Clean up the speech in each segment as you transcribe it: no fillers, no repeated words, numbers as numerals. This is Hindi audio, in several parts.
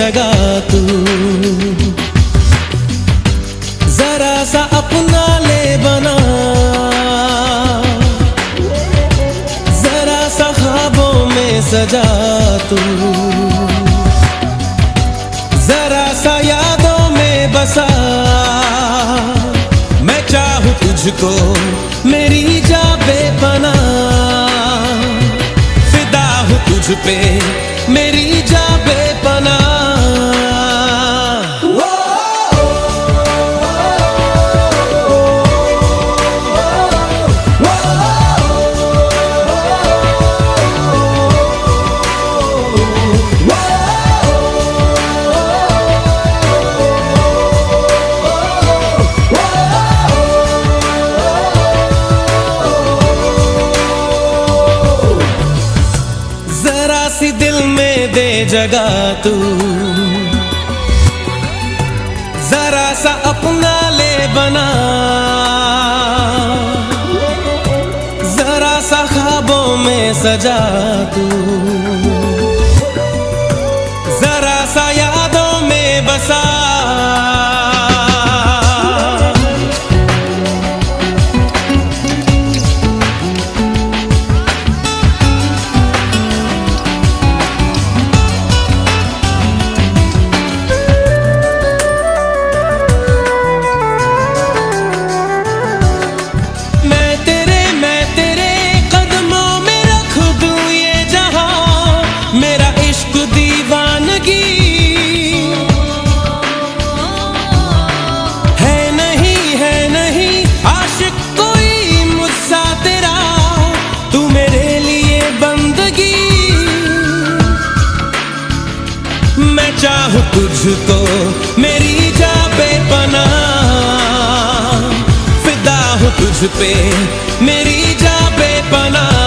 जगह तू। जरा सा अपना ले बना, जरा सा ख्वाबों में सजा तू। जरा सा यादों में बसा, मैं चाहूं तुझको मेरी जा बेपनाह। फिदा हूं तुझ पे मेरी जा बेपनाह। जरा सी दिल में दे जगह तू, जरा सा अपना ले बना, जरा सा ख्वाबों में सजा तू। जरा सा यादों में बसा, मेरा इश्क दीवानगी है नहीं आशिक कोई मुझसा तेरा, तू मेरे लिए बंदगी। मैं चाहूं तुझको मेरी जा बेपनाह, फिदा हूं तुझ पे मेरी जा बेपनाह।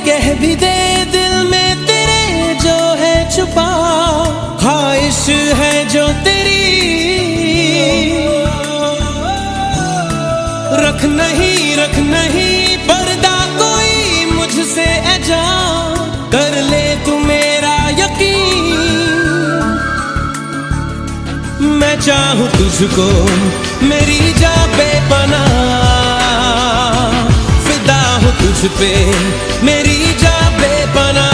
कह भी दे दिल में तेरे जो है छुपा, ख्वाहिश है जो तेरी। रख नहीं पर्दा कोई मुझसे ऐजा, कर ले तू मेरा यकीन। मैं चाहूं तुझको मेरी जा बेपनाह, फिदा हूं तुझ पे मेरी जा बेपनाह।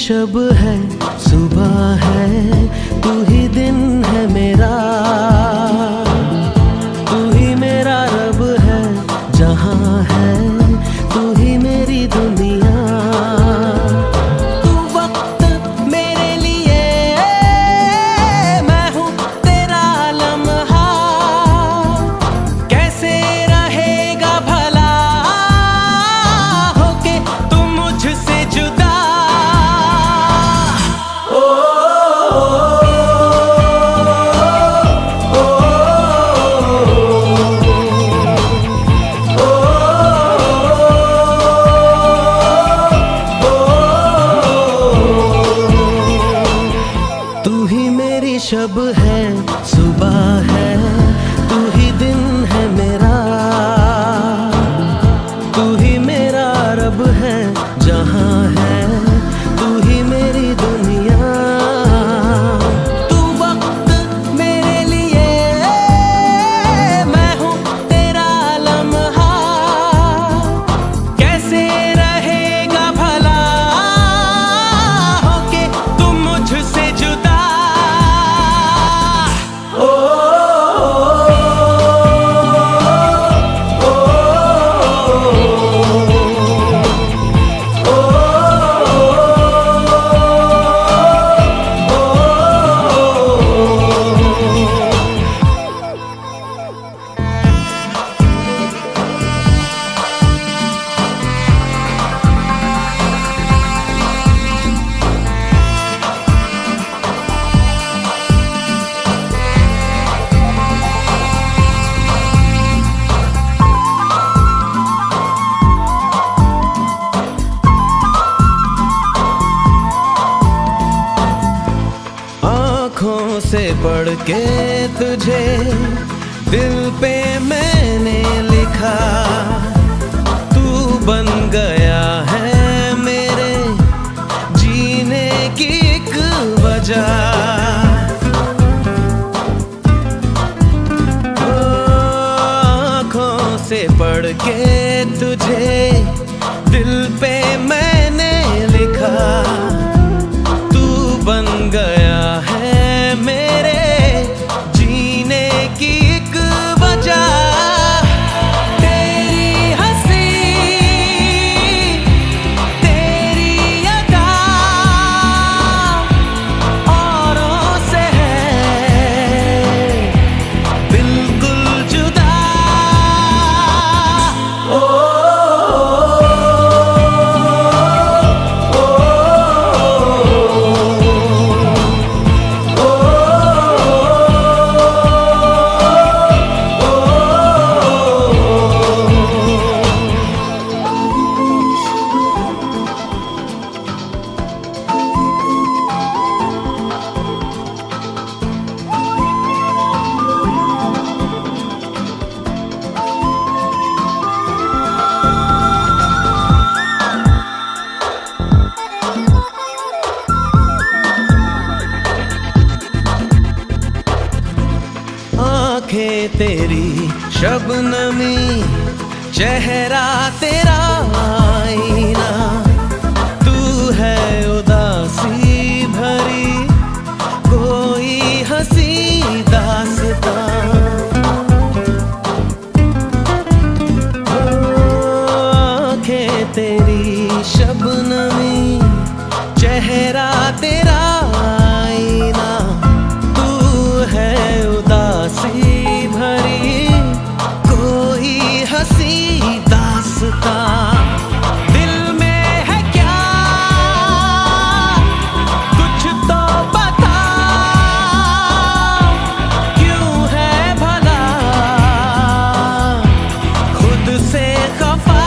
शब है के तुझे दिल पे मैंने लिखा, तू बन गया है मेरे जीने की एक वजह। आँखों से पढ़ के तुझे दिल पे मैंने लिखा, तू बन गया है मेरे जीने की एक वजह। तेरी हंसी तेरी अदा औरों से है बिल्कुल जुदा। आँखें तेरी शबनमी, चेहरा तेरा आईना, तू है उदासी भरी कोई हंसी दास्तां। आँखें तेरी शबनमी, चेहरा तेरा आईना, तू है उदासी भरी कोई हंसी दास्तां। दिल में है क्या कुछ तो बता, क्यों है भला खुद से खफा।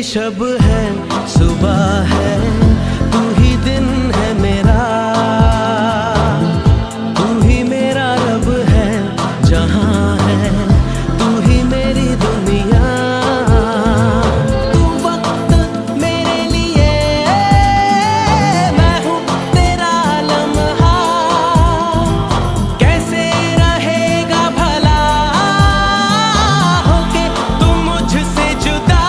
शब है सुबह है, तू ही दिन है मेरा, तू ही मेरा रब है जहां है, तू ही मेरी दुनिया। तू वक्त मेरे लिए, मैं हूँ तेरा लम्हा, कैसे रहेगा भला होके तू मुझसे जुदा।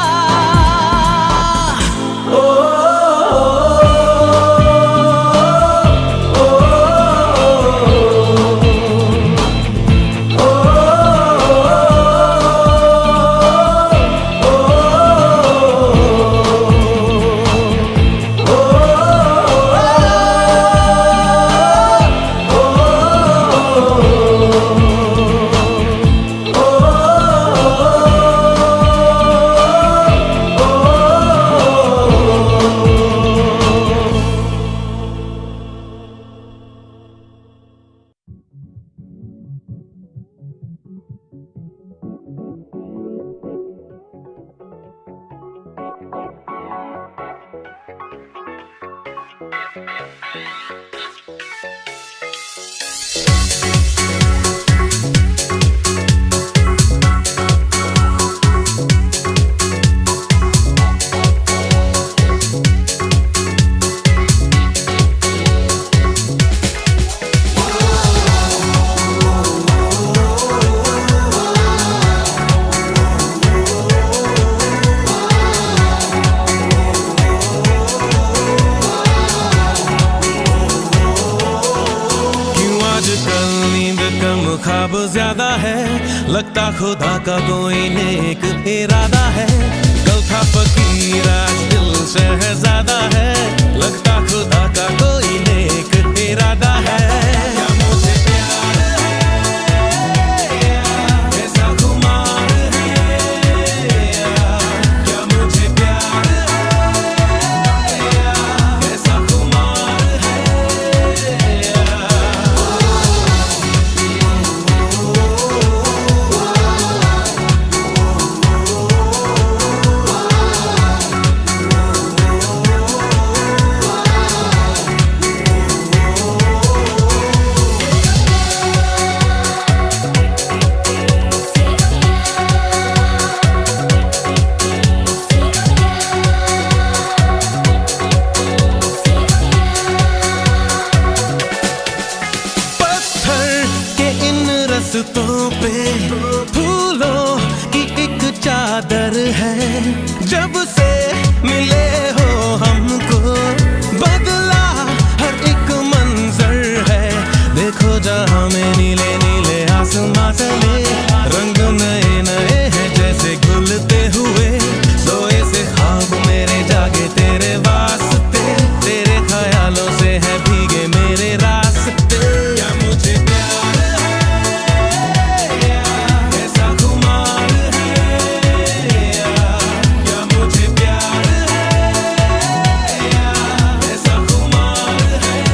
ख्वाब ज्यादा है, लगता खुदा का कोई नेक इरादा है। कल था फकीर आज दिल शहजादा है, लगता खुदा का कोई नेक इरादा है। क्या मुझे प्यार है, ऐसा खुमार है, क्या मुझे प्यार है, ऐसा खुमार है। रास्तों पे फूलों की एक चादर है। जब से मिले हो हमको बदला हर एक मंजर है। देखो जहाँ में नीले नीले आसमां तले रंग नए नए हैं जैसे घुलते हुए। सोए से ख्वाब मेरे जागे तेरे वास्ते, तेरे ख्यालों से है भीगे मेरे रास्ते। क्या मुझे प्यार है ऐसा खुमार है, क्या मुझे प्यार है ऐसा खुमार है।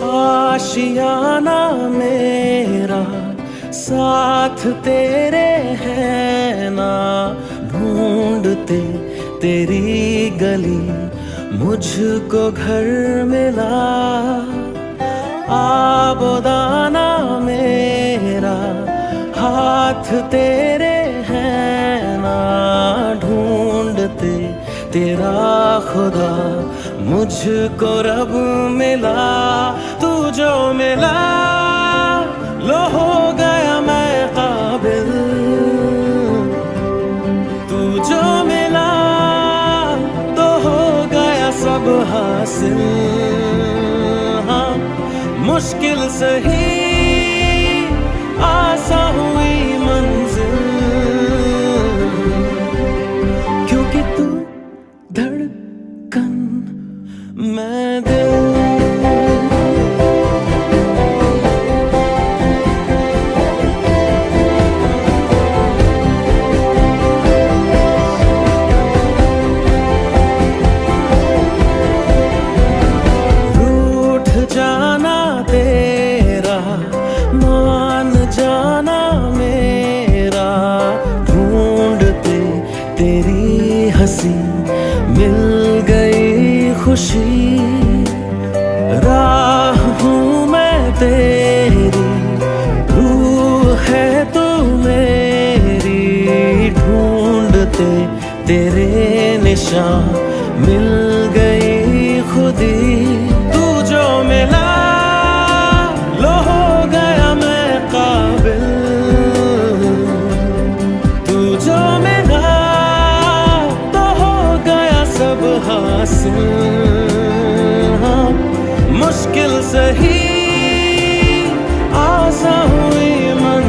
आशियाना मेरा साथ तेरे है ना, ढूंढते तेरी गली मुझको घर मिला। आबोदाना मेरा हाथ तेरे है ना, ढूंढते तेरा खुदा मुझको रब मिला। तू जो मिला लो हो गया मैं काबिल, तू जो मिला तो हो गया सब हासिल। हाँ मुश्किल सही आसा हुई मंजिल, क्योंकि तू धड़कन मैं दिल। तेरी हंसी मिल गई खुशी, राह हूँ मैं तेरी, रूह है तू मेरी। ढूंढते तेरे निशान मिल गई खुदी। तू जो मिला लो हो गया मैं काबिल, तू जो मिला सब हासिल। हाँ मुश्किल सही आसा हुई मन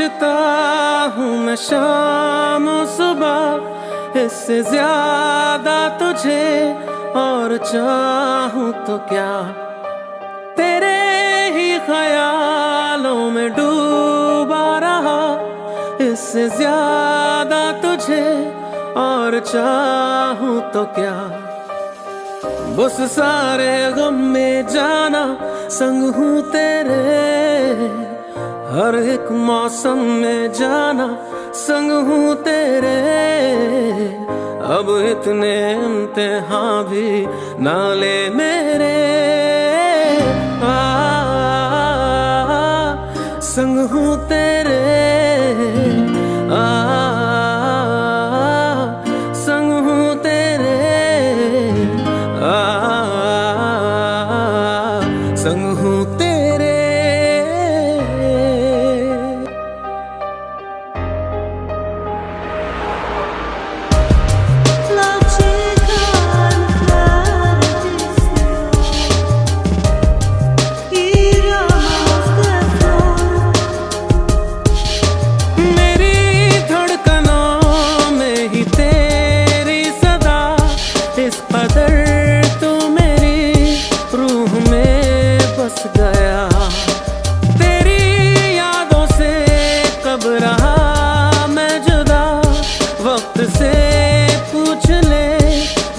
सोचता हूँ मैं शाम सुबह, इससे ज्यादा तुझे और चाहूँ तो क्या। तेरे ही ख्यालों में डूबा रहा, इससे ज्यादा तुझे और चाहूँ तो क्या। बस सारे गम में जाना संग हूँ तेरे, हर एक मौसम में जाना संग हूँ तेरे। अब इतने इम्तिहान भी ना ले मेरे, संग हूँ तेरे, संग हूँ तेरे, संग हूँ तेरे।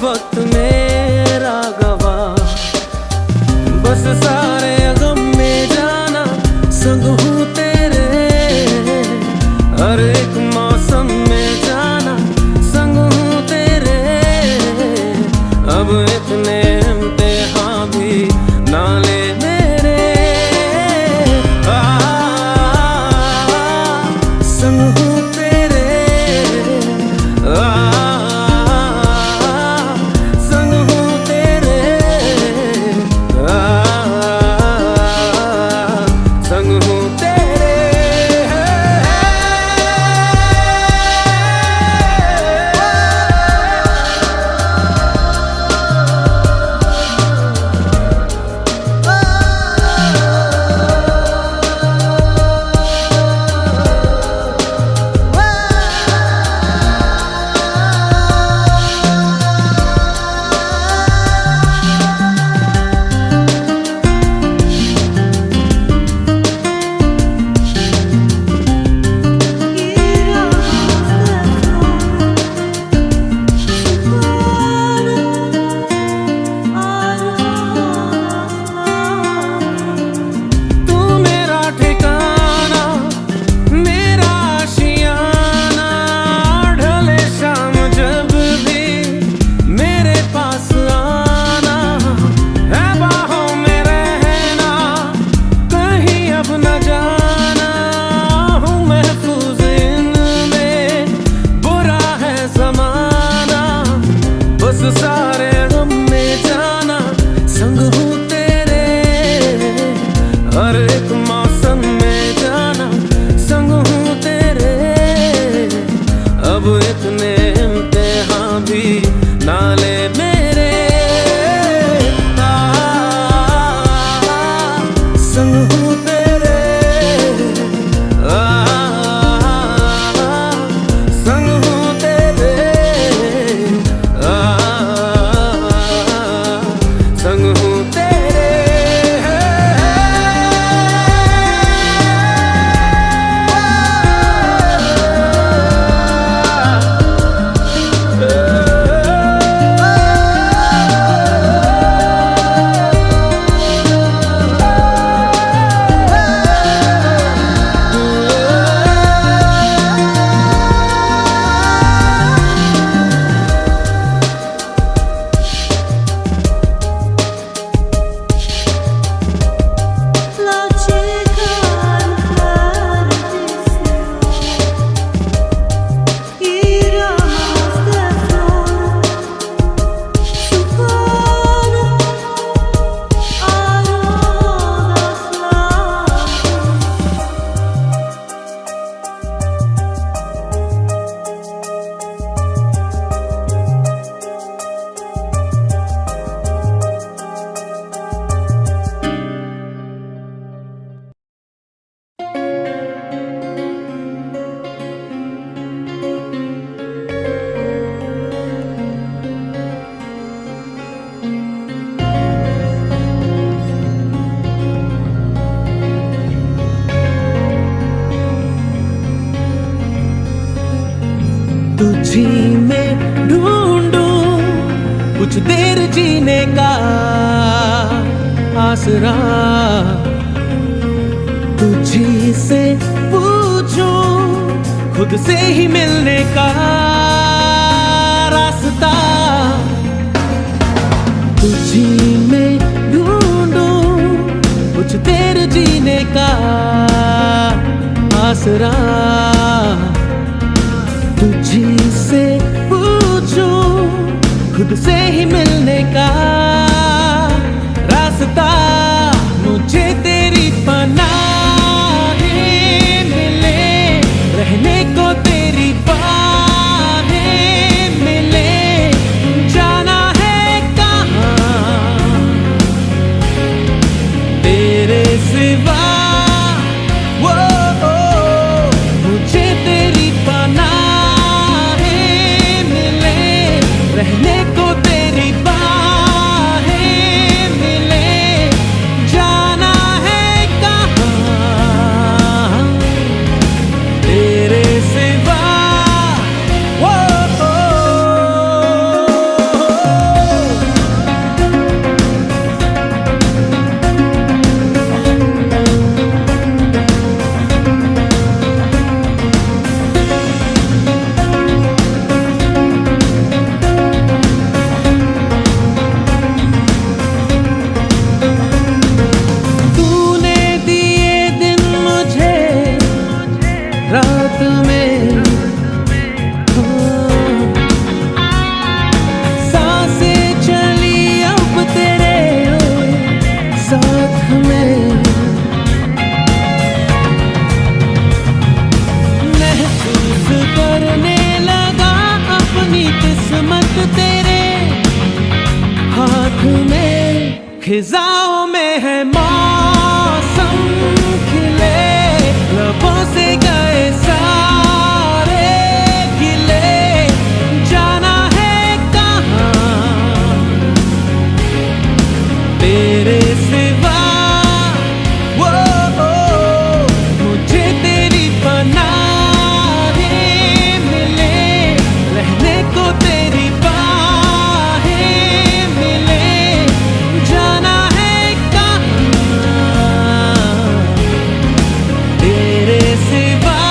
वक्त मेरा गवाह, बस सारे गम में जाना संग हूँ तेरे, हर एक मौसम में जाना संग हूँ तेरे। अब इतने इम्तिहान भी ना ले मेरे, संग हूँ तेरे, सारे गम में जाना संग हूँ तेरे, हर एक मौसम में जाना संग हूँ तेरे। अब इतने इम्तिहान भी ना ले मेरे, संग हूँ तेरे, संग हूँ तेरे, संग हूँ तेरे। तुझी में ढूंढूं कुछ देर जीने का आसरा, तुझी से पूछूं खुद से ही मिलने का रास्ता, तुझी में ढूंढूं कुछ देर जीने का आसरा, तुझी से पूछूं खुद से ही मिलने का रास्ता, मुझे तेरी पनाहें मिले, रहने को तेरी बाहें मिले, जाना है कहाँ तेरे सिवा, मुझे तेरी पनाहें मिले, रहने को तेरी बाहें मिले, जाना है कहाँ तेरे सिवा। तूने दिए दिन मुझे रात में, सांसें चली अब तेरे साथ में, महसूस करने लगा अपनी किस्मत तेरे हाथ में, खिजाओं में है मौसम खिले, लबों से गए सारे गिले, जाना है कहाँ तेरे सिवा, मुझे तेरी पनाहें मिले, रहने को तेरी बाहें मिले, जाना है कहाँ तेरे सिवा।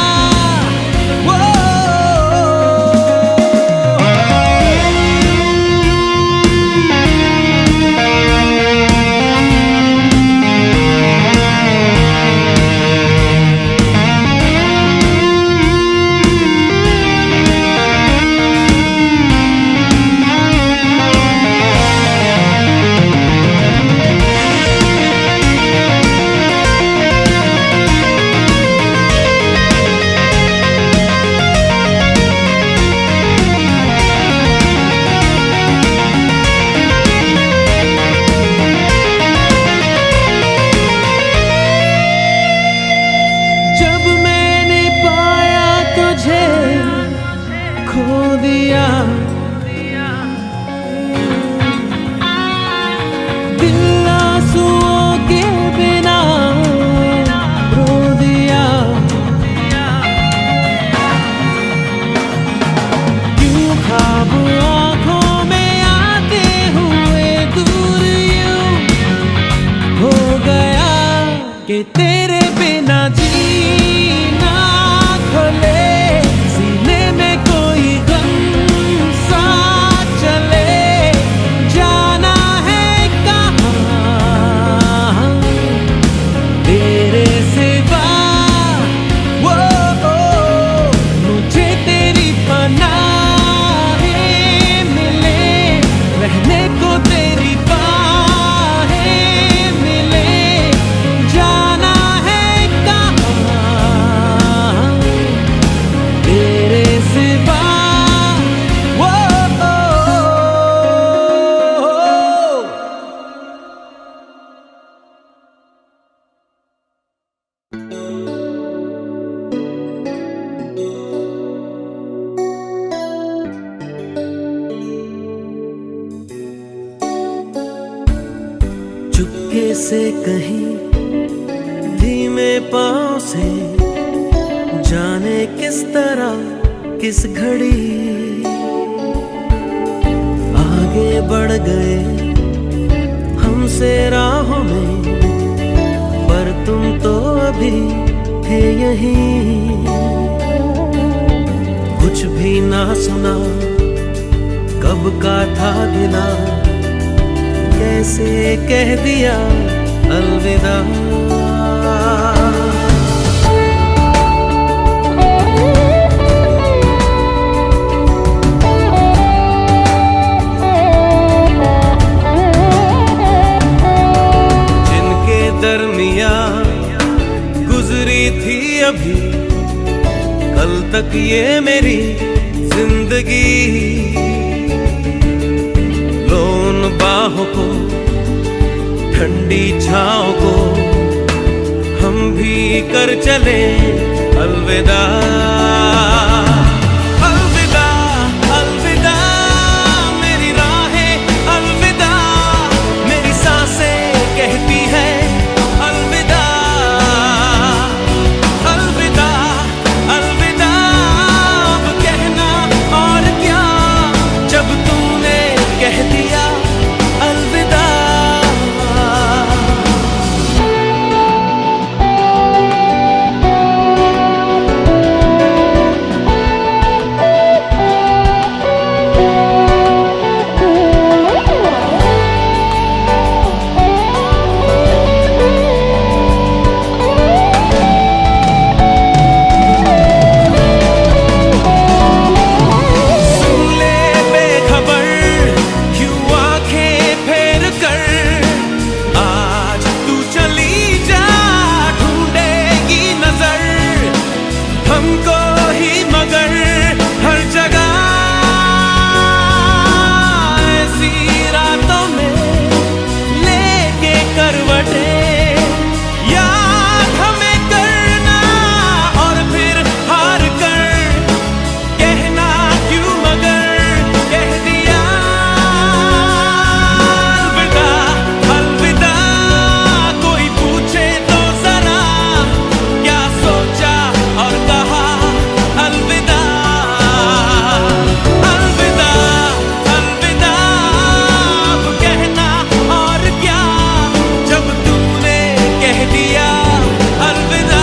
जब मैंने पाया तुझे खो दिया, दिल आंसुओं के बिना रो दिया, क्यों ख्वाब आँखों में आते हुए दूर यूं हो गया कि तेरे बिना जीना खले, सीने में कोई गम सा चले, जाना है कहाँ तेरे सिवा, मुझे तेरी पनाहें मिले, रहने को तेरी बाहें मिले, जाना है कहाँ तेरे सिवा। चुपके से कहीं धीमे पाँव से, जाने किस तरह किस घड़ी आगे बढ़ गए हमसे राहों में, पर तुम तो अभी थे यहीं। कुछ भी ना सुना, कब का था गिला, कैसे कह दिया अलविदा। जिनके दरमिया गुजरी थी अभी कल तक ये मेरी जिंदगी, लो उन बाहों को, ठंडी छाँव को हम भी कर चले अलविदा। अलविदा अलविदा मेरी राहें, अलविदा मेरी सांसें कहती है अलविदा। अलविदा अलविदा अब कहना और क्या, जब तूने कह दिया अलविदा। हमको ही मगर हर जगह ऐसी रातों में लेके करवटें, याद हमें करना और फिर हार कर कहना क्यों मगर कह दिया अलविदा। अलविदा कोई पूछे तो जरा क्या सोचा और कहा अलविदा। अलविदा अलविदा अब कहना और क्या, जब तूने कह दिया अलविदा।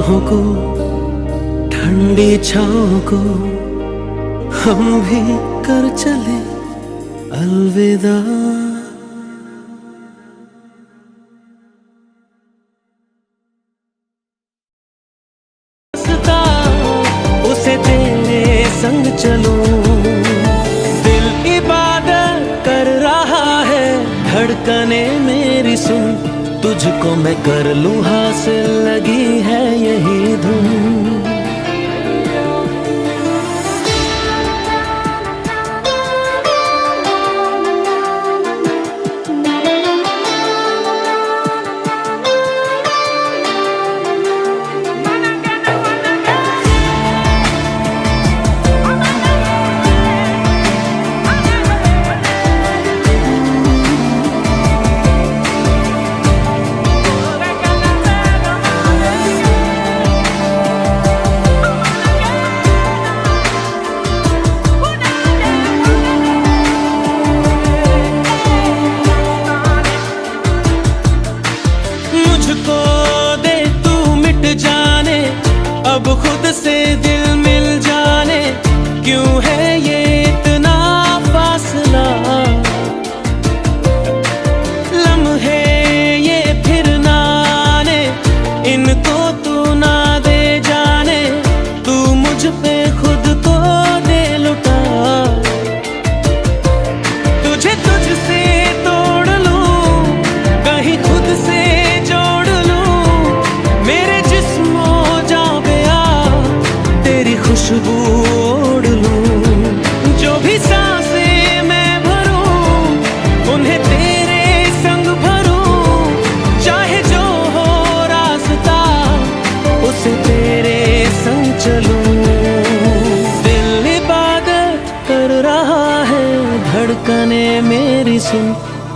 बाहों को, ठंडी छाँव को हम भी कर चले अलविदा। उसे तेरे संग चलूं, दिल इबादत कर रहा है, धड़कने मेरी सुन, तुझको मैं कर लूं हासिल, लगी है यही धुन। अब खुद से दिल मिल जाने, क्यों है ये इतना फासला, लम्हे ये फिर ना आने, इनको तू ना दे जाने, तू मुझ पे खुद को दे लुटा। तुझे तुझसे तोड़ लूं, कहीं खुद से जोड़ लूं, मेरे जिस्मों खुशबू ओढ़ लूं, जो भी सांसें मैं भरूं, उन्हें तेरे संग भरूं, चाहे जो हो रास्ता उसे तेरे संग चलूं। दिल इबादत कर रहा है, धड़कने मेरी सुन,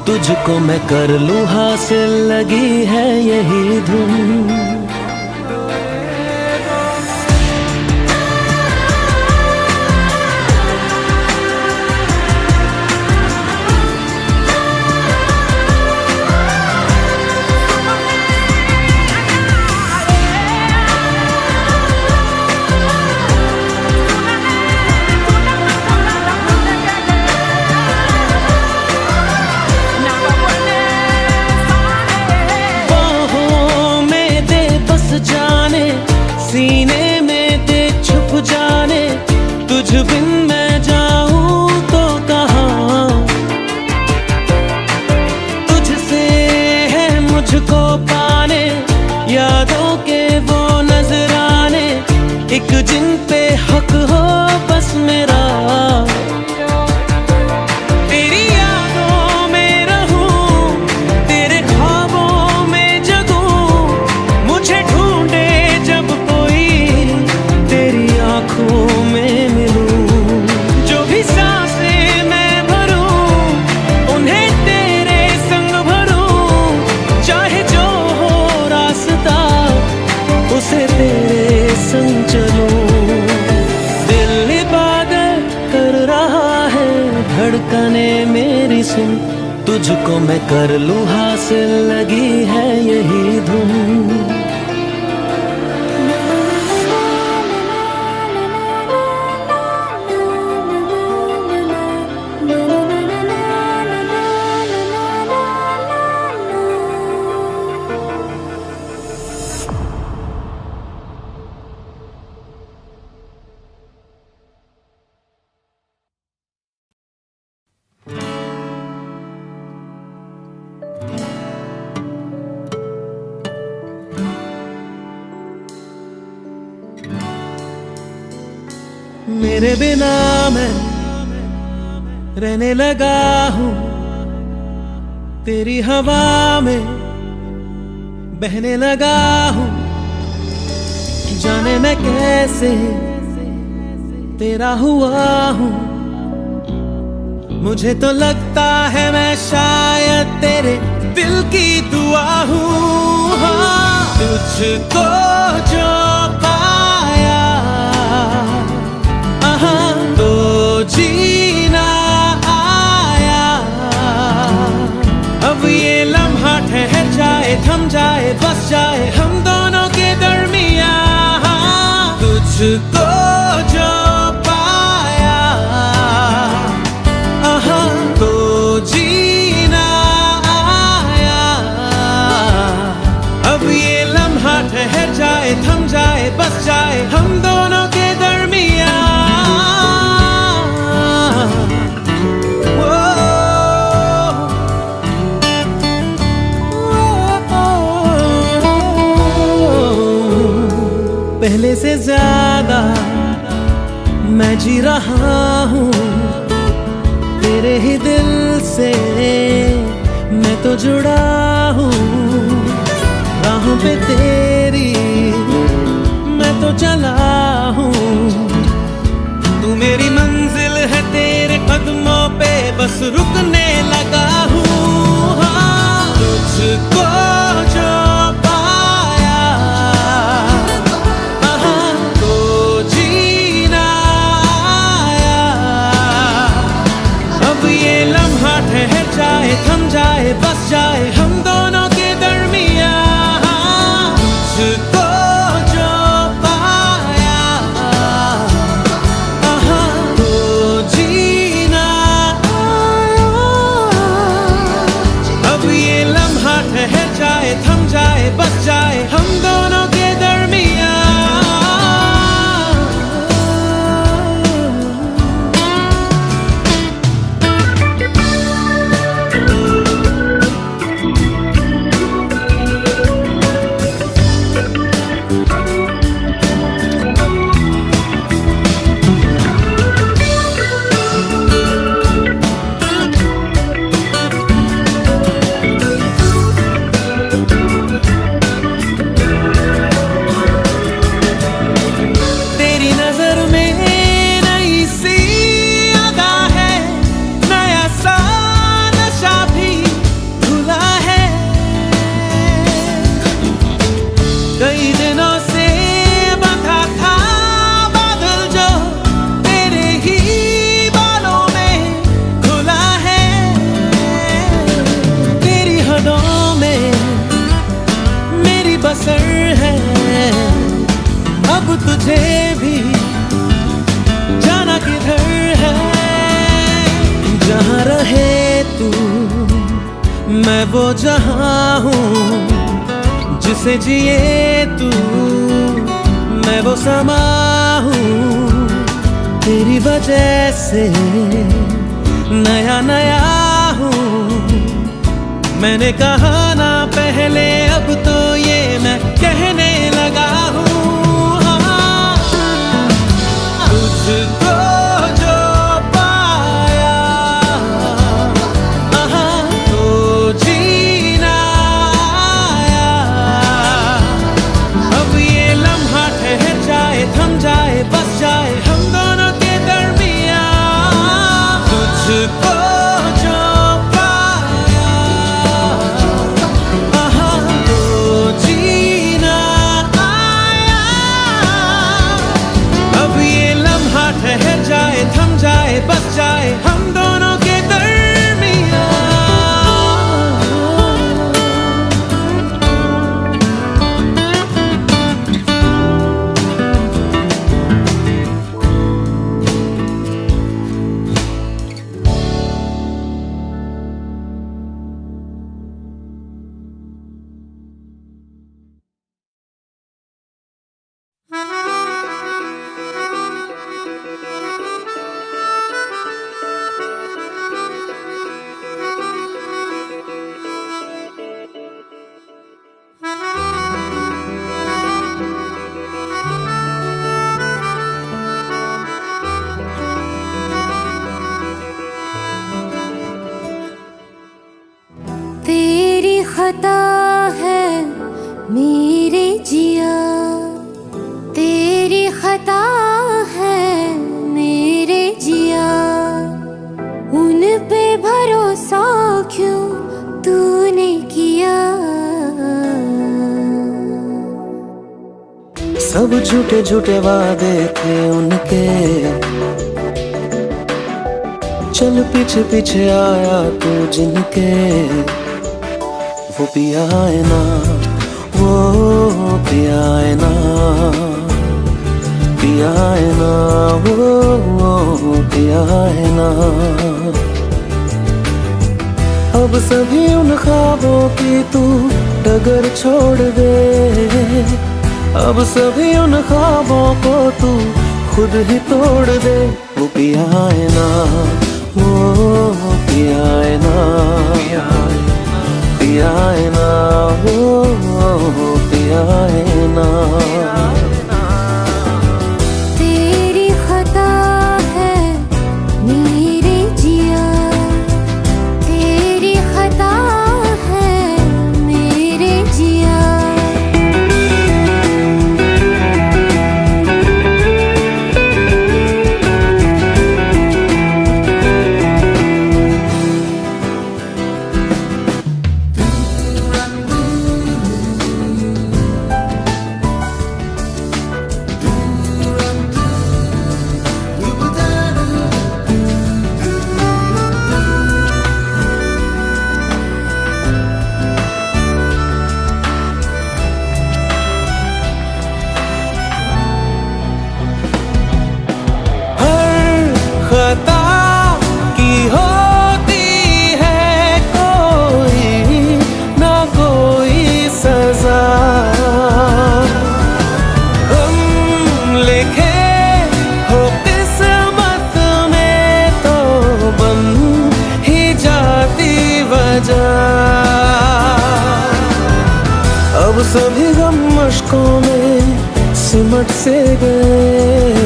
तुझको मैं कर लूं हासिल, लगी है यही धुन। जाने सीने में दे छुप जाने, तुझ बिन मैं जाऊं तो कहाँ, तुझसे है मुझको पाने, यादों के वो नजराने, एक जिन पे हक हो बस मेरा। तेरी यादों में रहूं, तेरे ख्वाबों में जगूं, मुझे ढूंढे जब कोई, तेरी आंखों में मिलूं, जो भी सांसें मैं भरूं, उन्हें तेरे संग भरूं, चाहे जो हो रास्ता उसे तेरे संग चलूं। दिल इबादत कर रहा है, धड़कने मेरी सुन, तुझको मैं कर लूं हासिल, लगी है यही धुन। मेरे बिना मैं रहने लगा हूँ, तेरी हवा में बहने लगा हूँ, जाने मैं कैसे तेरा हुआ हूँ। मुझे तो लगता है मैं शायद तेरे दिल की दुआ हूँ। हाँ, तुझको जो पाया तो जीना आया, अब ये लम्हा ठहर जाए, थम जाए, बस जाए हम दोनों के दरमियाँ। से ज्यादा मैं जी रहा हूँ, तेरे ही दिल से मैं तो जुड़ा हूँ। राहों पे तेरी मैं तो चला हूँ, तू मेरी मंजिल है, तेरे कदमों पे बस रुकने लगा हूँ। हाँ, तुझको जो पाया तो जीना आया। अब ये लम्हा ठहर जाए, थम जाए, बस जाए हम दोनों के दरमियाँ। तुझको जो पाया तो जीना आया। अब ये लम्हा ठहर जाए, थम जाए, बस जाए हम दोनों के दरमियाँ। कई दिनों से बंधा था बादल जो तेरे ही बालों में खुला है। तेरी हदों में मेरी बसर है, अब तुझे भी जाना किधर है। जहाँ रहे तू मैं वो जहाँ हूँ, जिसे जिए तू मैं वो समा हूँ। तेरी वजह से नया नया हूँ, मैंने कहा ना पहले, अब तो ये मैं कहने लगा हूँ। तुझको जो पाया तो जीना आया। अब ये लम्हा ठहर जाए, थम जाए, बस जाए हम दोनों के दरमियाँ। तुझको जो पाया तो जीना आया। अब ये लम्हा ठहर जाए, थम जाए, बस जाए हम दोनों के दरमियाँ। तेरी खता है मेरे जिया, तेरी खता है मेरे जिया। उन पे भरोसा क्यों तूने किया? सब झूठे झूठे वादे थे उनके, चल पीछे पीछे आया तू जिनके। वो पिया है ना, वो पिया है ना, पिया है ना, वो पिया है ना। अब सभी उन ख्वाबों की तू डगर छोड़ दे, अब सभी उन ख्वाबों को तू खुद ही तोड़ दे। वो पिया है ना, वो पिया है ना, पिया है ना, वो पिया है ना। अब सभी गम मुश्कों में सिमट से गए,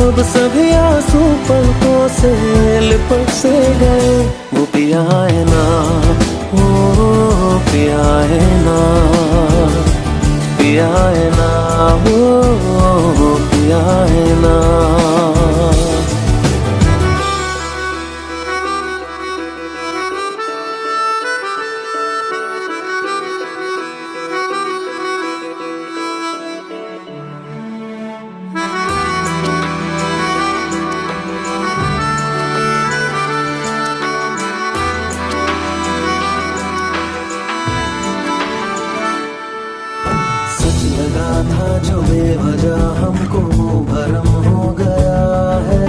अब सभी आंसू पलकों से लिपट से गए। वो पिया है ना, वो पिया है ना, पिया है ना, वो पिया है ना। सच लगा था जो बेवजह हमको भरम हो गया है,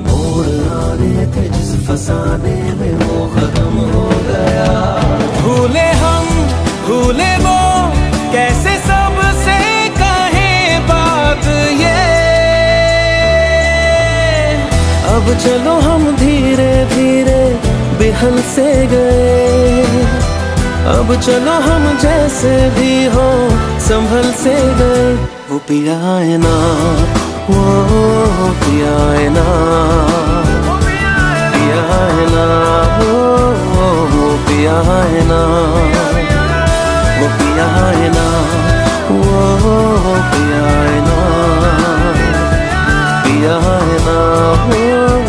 मोड़ आने थे जिस फसाने में वो खत्म हो गया। भूले हम भूले वो, कैसे सबसे कहे बात ये। अब चलो हम धीरे धीरे बिहल से गए, अब चलो हम जैसे भी हो संभल से गए। वो पिया है ना, वो पिया है ना, पिया है ना, वो पिया है ना, वो पिया है ना, वो पिया है ना, पिया है ना,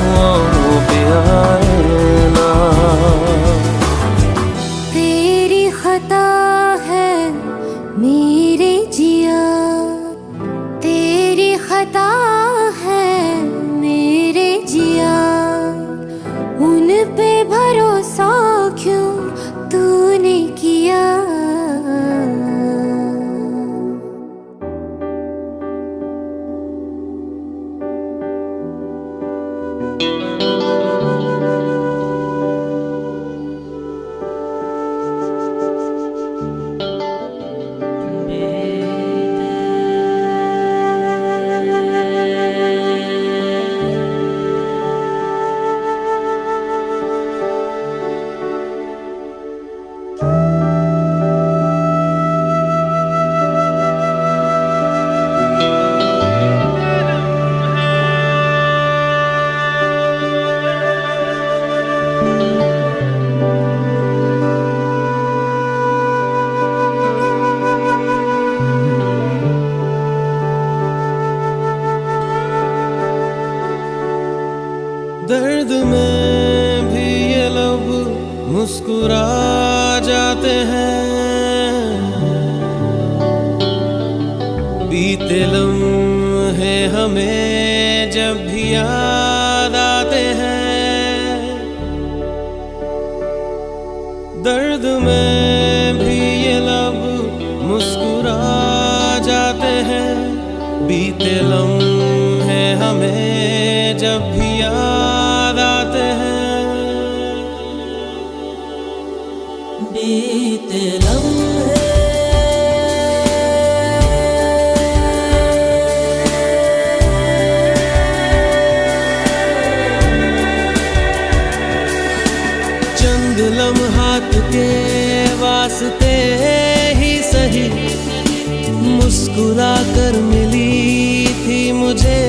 वो पिया है ना। तेरी खता है मेरे जिया, तेरी खता है मेरे जिया। उन पे भरोसा क्यों तूने किया। दर्द में भी ये लब मुस्कुरा जाते हैं, बीते लम्हे हमें जब भी याद आते हैं। दर्द में भी ये लब मुस्कुरा जाते हैं, बीते लम्हे हमें जब भी याद आते हैं। बीते लम्हे चंद लम्हात के वास्ते ही सही, मुस्कुरा कर मिली थी मुझे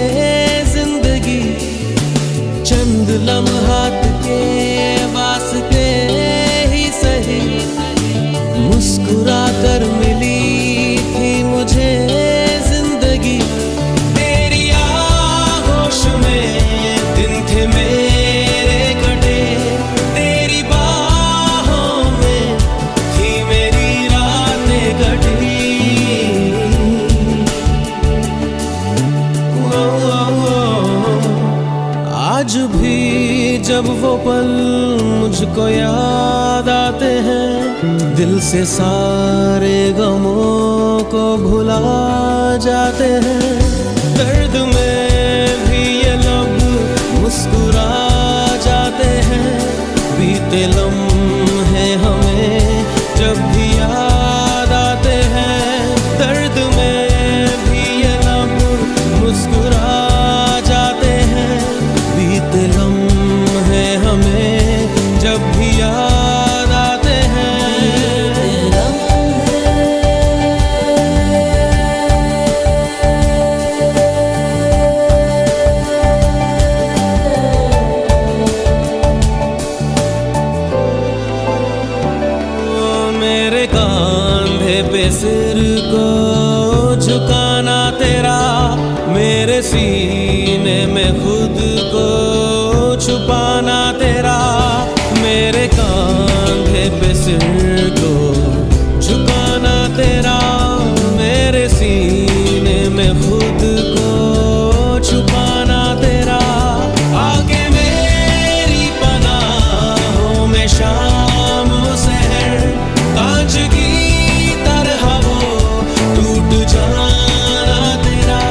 जिंदगी। चंद लम्हात के वास्ते ही सही, मुस्कुरा कर मिली थी मुझे जिंदगी। तेरी आगोश में दिन थे मेरे कटे, तेरी बाहों में थी मेरी रातें कटी। आज भी जब वो पल मुझको याद आते हैं, दिल से सारे गमों को भुला जाते हैं। दर्द में भी ये लब मुस्कुरा जाते हैं, बीते लम्हे हमें जब भी याद आते हैं। दर्द में भी ये लब मुस्कुरा जाते हैं, बीते लम्हे हमें जब भी याद आते हैं। बीते लम्हे कंधे पे सिर को झुकाना तेरा, मेरे सीने में खुद को छुपाना तेरा, मेरे कंधे पे सिर को झुकाना तेरा, मेरे सीने में खुद को छुपाना तेरा। आके मेरी पनाहों में शाम सहर, कांच की तरह वो टूट जाना तेरा।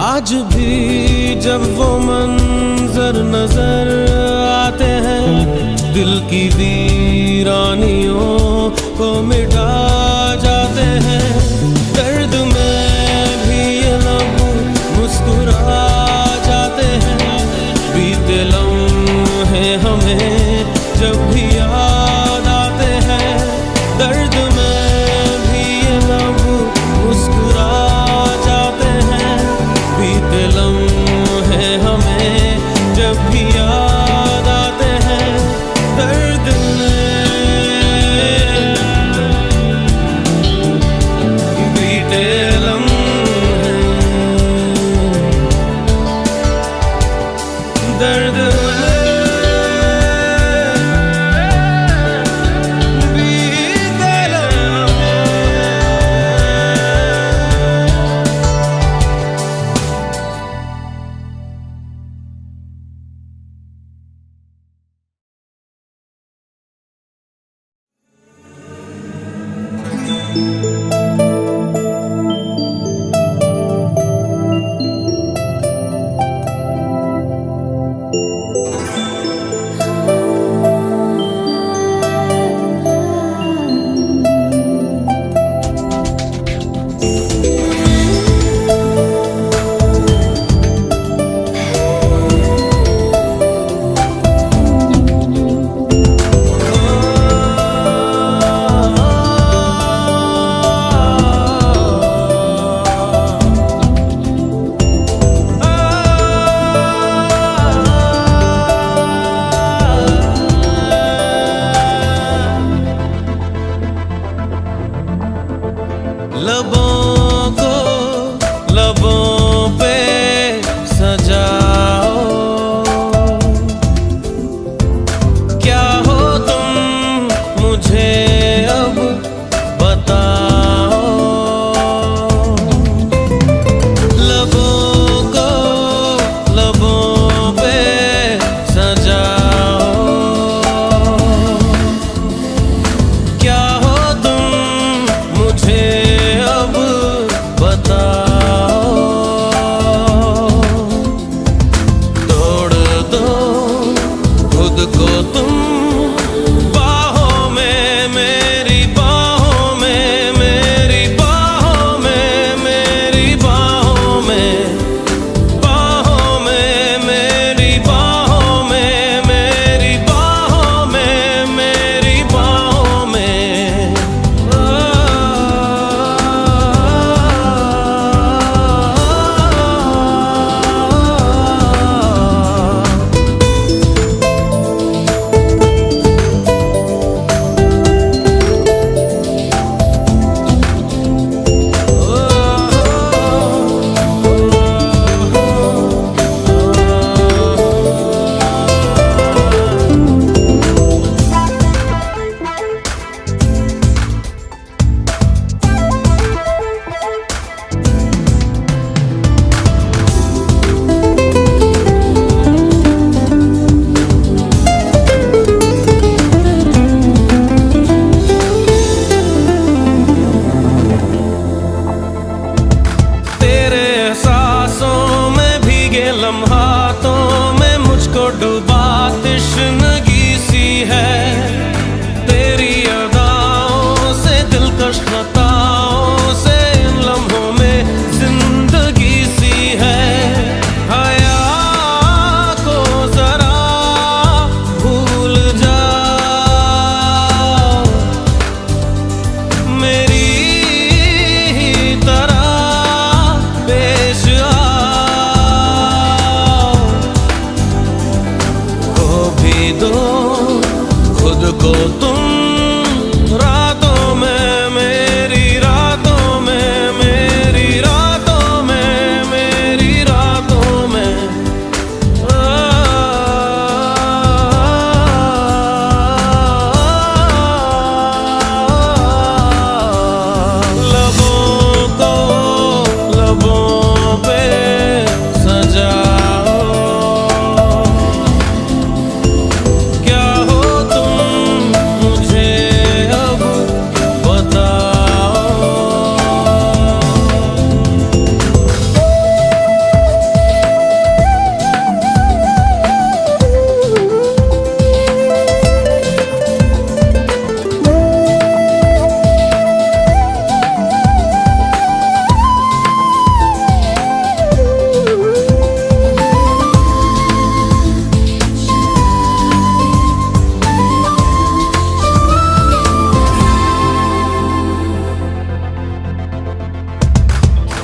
आज भी जब वो मंजर नजर आते हैं, दिल की वीरानियों को मिटा जाते हैं। दर्द में भी ये लब मुस्कुरा जाते हैं, बीते लम्हे हमें जब भी याद आते हैं। दर्द में भी ये लब मुस्कुरा जाते हैं, बीते लम्हे हमें जब भी याद आते हैं। दर्द बीते लम्हे, दर्द बीते लम्हे। लबों को लबों पे सजाओ, क्या हो तुम मुझे अब बताओ। लबों को लबों पे सजाओ, क्या हो तुम मुझे अब बताओ। तोड़ दो खुद को तुम बाहों में, मेरी बाहों में, मेरी बाहों में, मेरी बाहों में, बाहों में, मेरी बाहों में, मेरी बाहों में, मेरी बाहों में। दो खुद को तुम रातों में, मेरी रातों में, मेरी रातों में, मेरी रातों में। लबों को लबों पे सजाओ, क्या हो तुम मुझे अब बताओ।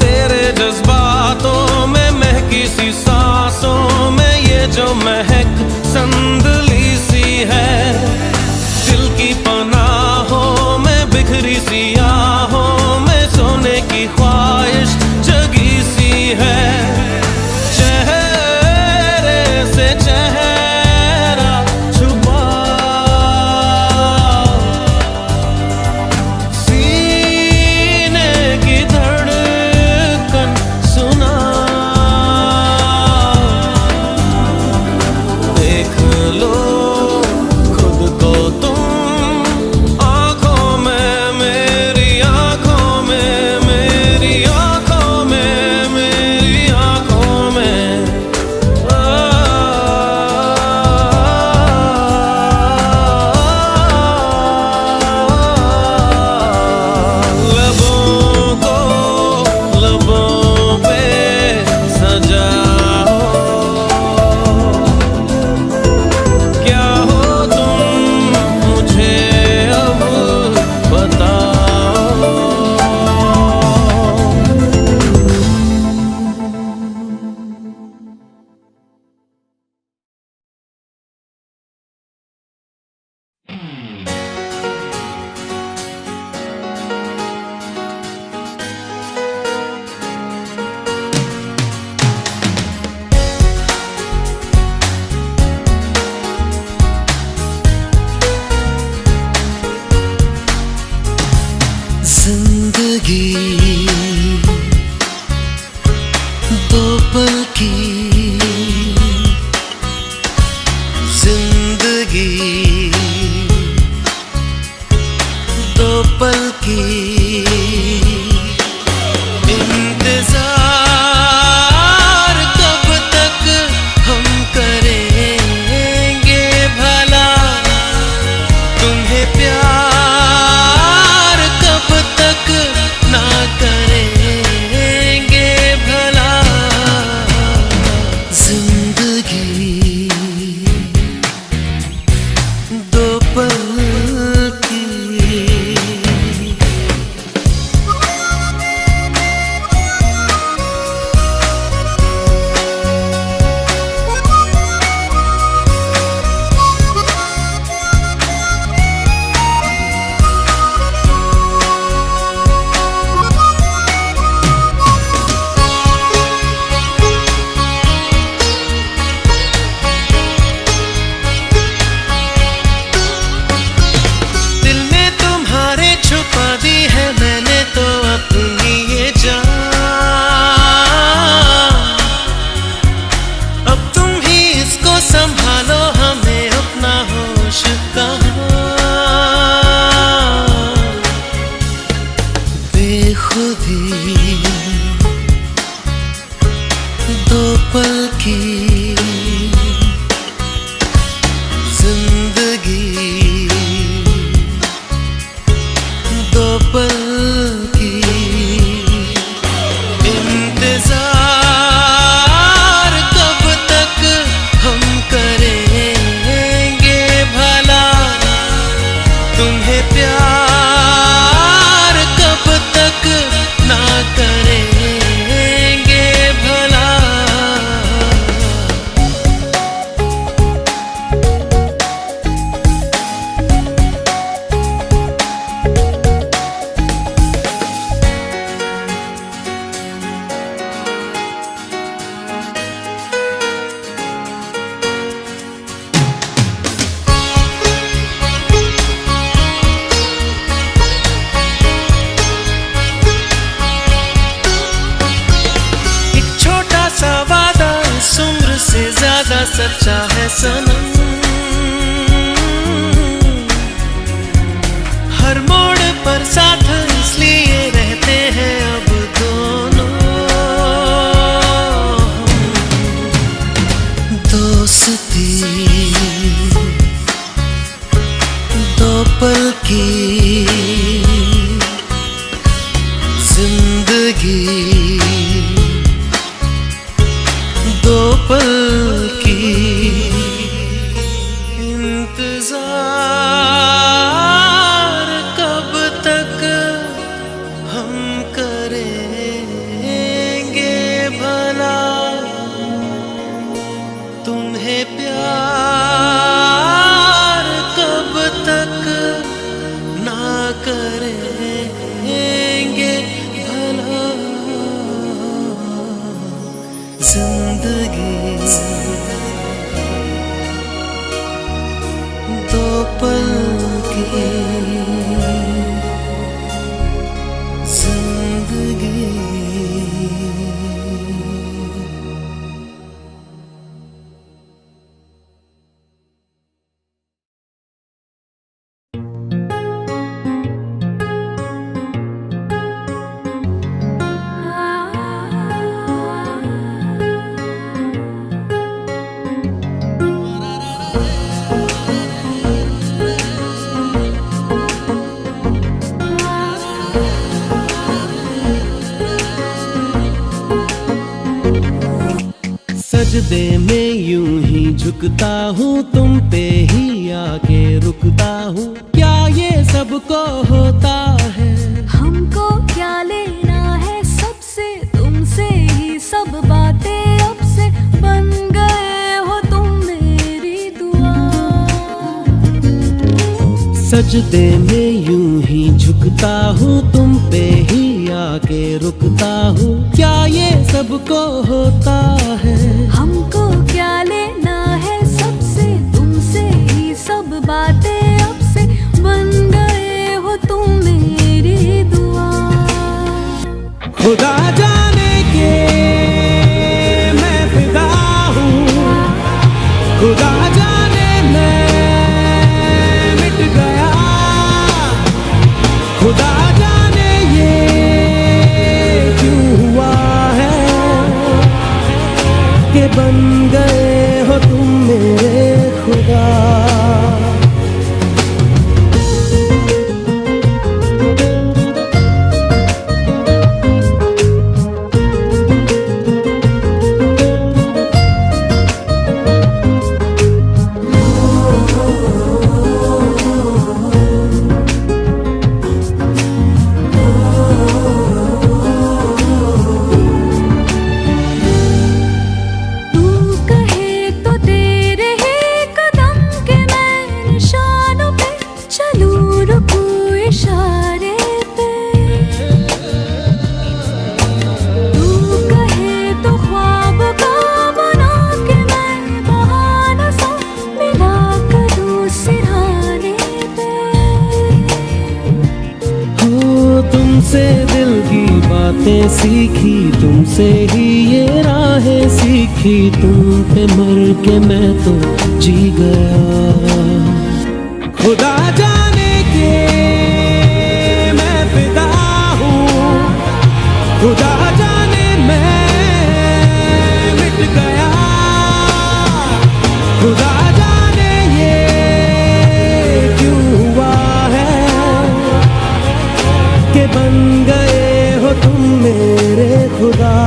तेरे जज्बातों में महकी सी सांसों में ये जो महक संदली सी है, दिल की पनाहों में बिखरी सी आहों में सोने की ख्वाहिश जगी सी है। चेहरे से चेहरा छुपा, सीने की धड़कन सुना, देख लो खुद को तुम आँखों में, मेरी आँखों में, मेरी आँखों में, मेरी आँखों में। लबों को लबों पे सजाओ, क्या हो तुम मुझे अब बताओ। जिंदगी दो पल की, जिंदगी दो पल की, इंतजार कब तक हम करेंगे भला, तुम्हें प्यार कब तक ना करेंगे भला। जिंदगी सच्चा है सनम। हर मोड़ पर साथ इसलिए रहते हैं अब दोनों। दोस्ती दो पल की जिंदगी, दो पल की इंतजार कब तक हम करेंगे भला। तुम्हें प्यार कब तक ना करेंगे भला। जिंदगी दो पल की जिंदगी। सजदे में यूं ही झुकता हूँ, तुम पे ही आके रुकता हूँ। क्या ये सबको होता है? हमको क्या लेना है सबसे, तुमसे ही सब बातें अब से बन गए हो तुम मेरी दुआ। सजदे में यूं ही झुकता हूँ, तुम पे ही आके रुकता हूँ। क्या ये सबको होता है? हमको क्या लेना है सबसे, तुमसे ही सब बातें अब से बन गए हो तुम मेरी दुआ। खुदा जाने के मैं फिदा हूँ, खुदा जाने मैं मिट गया। खुदा जाने ये क्यों हुआ है कि बन गए हो तुम मेरे खुदा। तुमसे दिल की बातें सीखी, तुमसे ही ये राहें सीखी। तुम पे मर के मैं तो जी गया। खुदा जाने के मैं फिदा हूँ, खुदा जाने मैं मिट गया। खुदा जाने ये क्यों हुआ है कि बन गए हो तुम मेरे खुदा।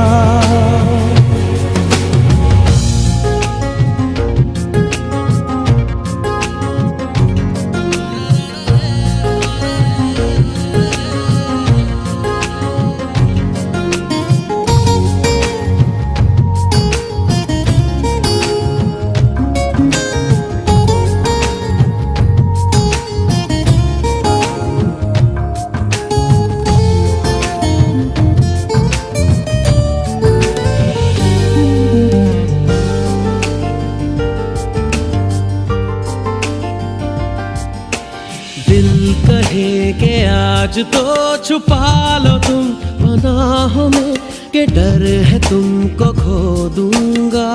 कहे के आज तो छुपा लो तुम पनाहों में, के डर है तुमको खो दूंगा।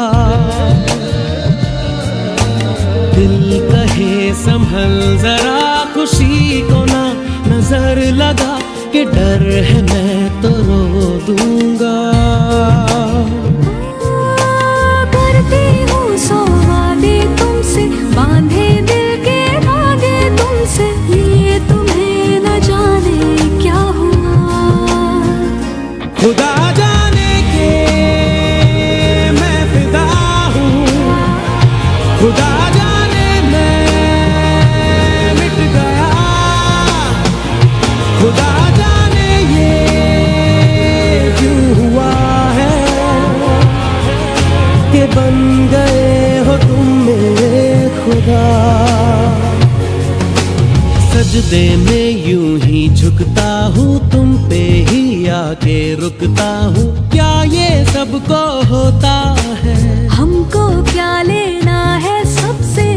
दिल कहे संभल जरा, खुशी को ना नजर लगा कि डर है मैं तो रो दूंगा। करती हूँ सौ वादे तुमसे, बांधे दिल के धागे तुमसे, ये तुम्हें न जाने क्या हुआ। खुदा जाने के मैं फिदा हूँ, खुदा जाने मैं मिट गया, खुदा जाने ये क्यों हुआ है कि बन गए हो तुम मेरे खुदा। सजदे में यूं ही झुकता हूँ, तुम पे ही आके रुकता हूँ, क्या ये सबको होता है? हमको क्या लेना है सबसे,